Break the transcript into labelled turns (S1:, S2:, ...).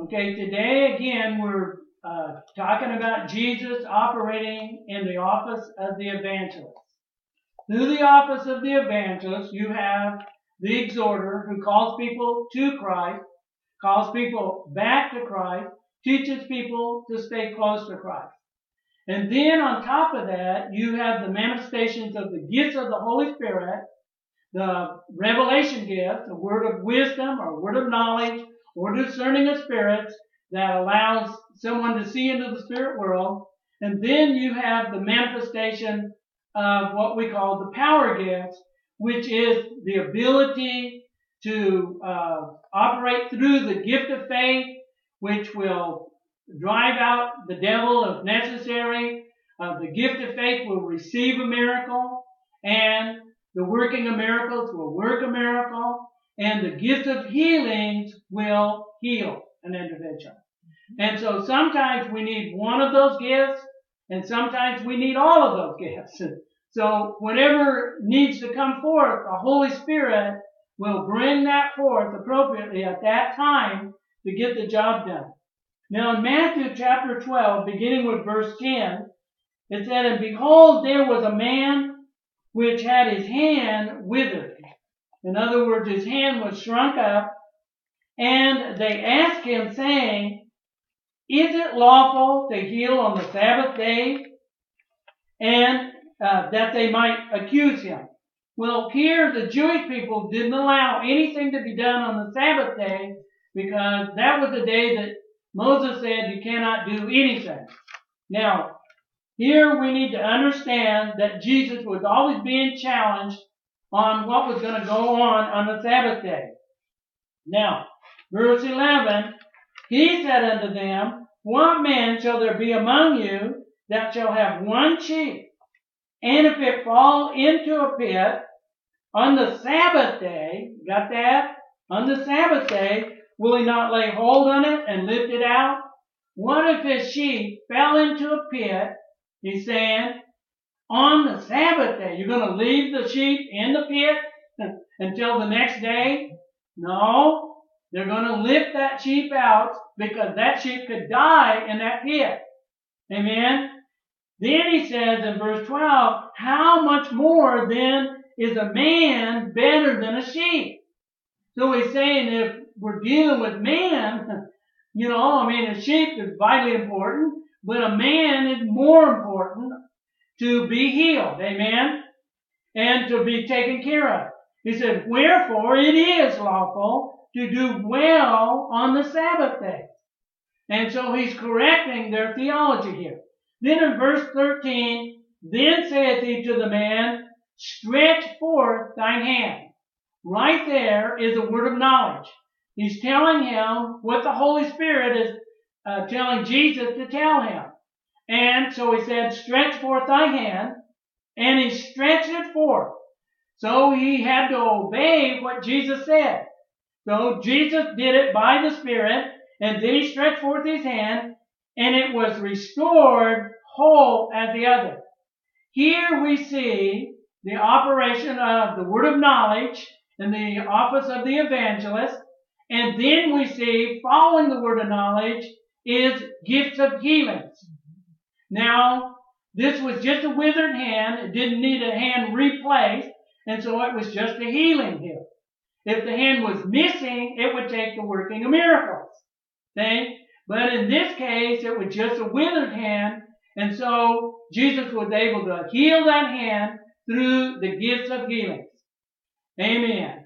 S1: Okay, today again we're talking about Jesus operating in the office of the evangelist. Through the office of the evangelist, you have the exhorter who calls people to Christ, calls people back to Christ, teaches people to stay close to Christ. And then on top of that, you have the manifestations of the gifts of the Holy Spirit, the revelation gift, the word of wisdom or word of knowledge or discerning of spirits that allows someone to see into the spirit world. And then you have the manifestation of what we call the power gifts, which is the ability to operate through the gift of faith, which will drive out the devil if necessary. The gift of faith will receive a miracle, and the working of miracles will work a miracle, and the gift of healings will heal an individual. And so sometimes we need one of those gifts, and sometimes we need all of those gifts. So whatever needs to come forth, the Holy Spirit will bring that forth appropriately at that time to get the job done. Now in Matthew chapter 12, beginning with verse 10, it said, "And behold, there was a man which had his hand withered." In other words, his hand was shrunk up, and they asked him, saying, "Is it lawful to heal on the Sabbath day?" And that they might accuse him. Well, here the Jewish people didn't allow anything to be done on the Sabbath day, because that was the day that Moses said you cannot do anything. Now, here we need to understand that Jesus was always being challenged on what was going to go on the Sabbath day. Now, verse 11, he said unto them, "What man shall there be among you that shall have one sheep? And if it fall into a pit on the Sabbath day," got that? On the Sabbath day, will he not lay hold on it and lift it out? What if his sheep fell into a pit? He's saying, on the Sabbath day, you're going to leave the sheep in the pit until the next day? No, they're going to lift that sheep out, because that sheep could die in that pit. Amen? Then he says in verse 12, how much more then is a man better than a sheep? So he's saying if we're dealing with man, a sheep is vitally important, but a man is more important to be healed. Amen? And to be taken care of. He said, wherefore it is lawful to do well on the Sabbath day. And so he's correcting their theology here. Then in verse 13, then saith he to the man, stretch forth thine hand. Right there is a word of knowledge. He's telling him what the Holy Spirit is telling Jesus to tell him. And so he said, stretch forth thy hand, and he stretched it forth. So he had to obey what Jesus said. So Jesus did it by the Spirit, and then he stretched forth his hand, and it was restored whole as the other. Here we see the operation of the word of knowledge in the office of the evangelist, and then we see, following the word of knowledge, is gifts of healings. Now, this was just a withered hand. It didn't need a hand replaced, and so it was just a healing here. If the hand was missing, it would take the working of miracles. See? But in this case, it was just a withered hand, and so Jesus was able to heal that hand through the gifts of healings. Amen.